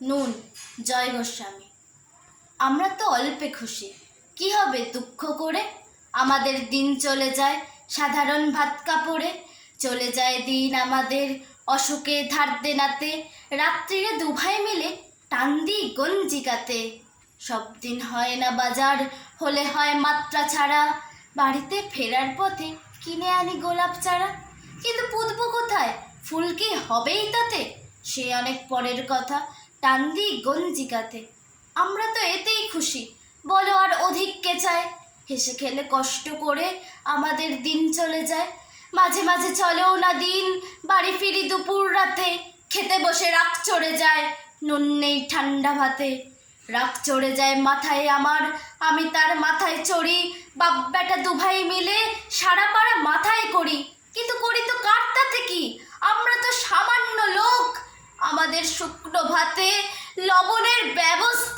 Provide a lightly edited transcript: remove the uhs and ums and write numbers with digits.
নুন। জয় গোস্বামী। আমরা তো অল্পে খুশি, কি হবে দুঃখ করে? আমাদের দিন চলে যায় সাধারণ ভাত কাপড়ে, চলে যায় দিন আমাদের অসুখে ধার দেনাতে, রাত্রিরে দুভাই মিলে টান দিই গঞ্জিকাতে। সব দিন হয় না বাজার, হলে হয় মাত্রা ছাড়া, বাড়িতে ফেরার পথে কিনে আনি গোলাপ চারা। কিন্তু পুঁতবো কোথায়, ফুল কি হবেই তাতে? সে অনেক পরের কথা, টান দিই গঞ্জিকাতে। আমরা তো এতেই খুশি, বলো আর অধিক কে চায়? হেসে খেলে কষ্ট করে আমাদের দিন চলে যায়। মাঝে মাঝে চলেও না দিন, বাড়ি ফিরি দুপুর রাতে, খেতে বসে রাগ চড়ে যায়, নুন নেই ঠান্ডা ভাতে। রাগ চড়ে যায় মাথায় আমার, আমি তার মাথায় চড়ি, বাপ বেটা দুভাই মিলে সারা পাড়া মাথায় করি। কিন্তু করি তো কার তাতে কি, আমরা তো সামান্য লোক, আমাদের শুকনো ভাতে লবণের ব্যবস্থা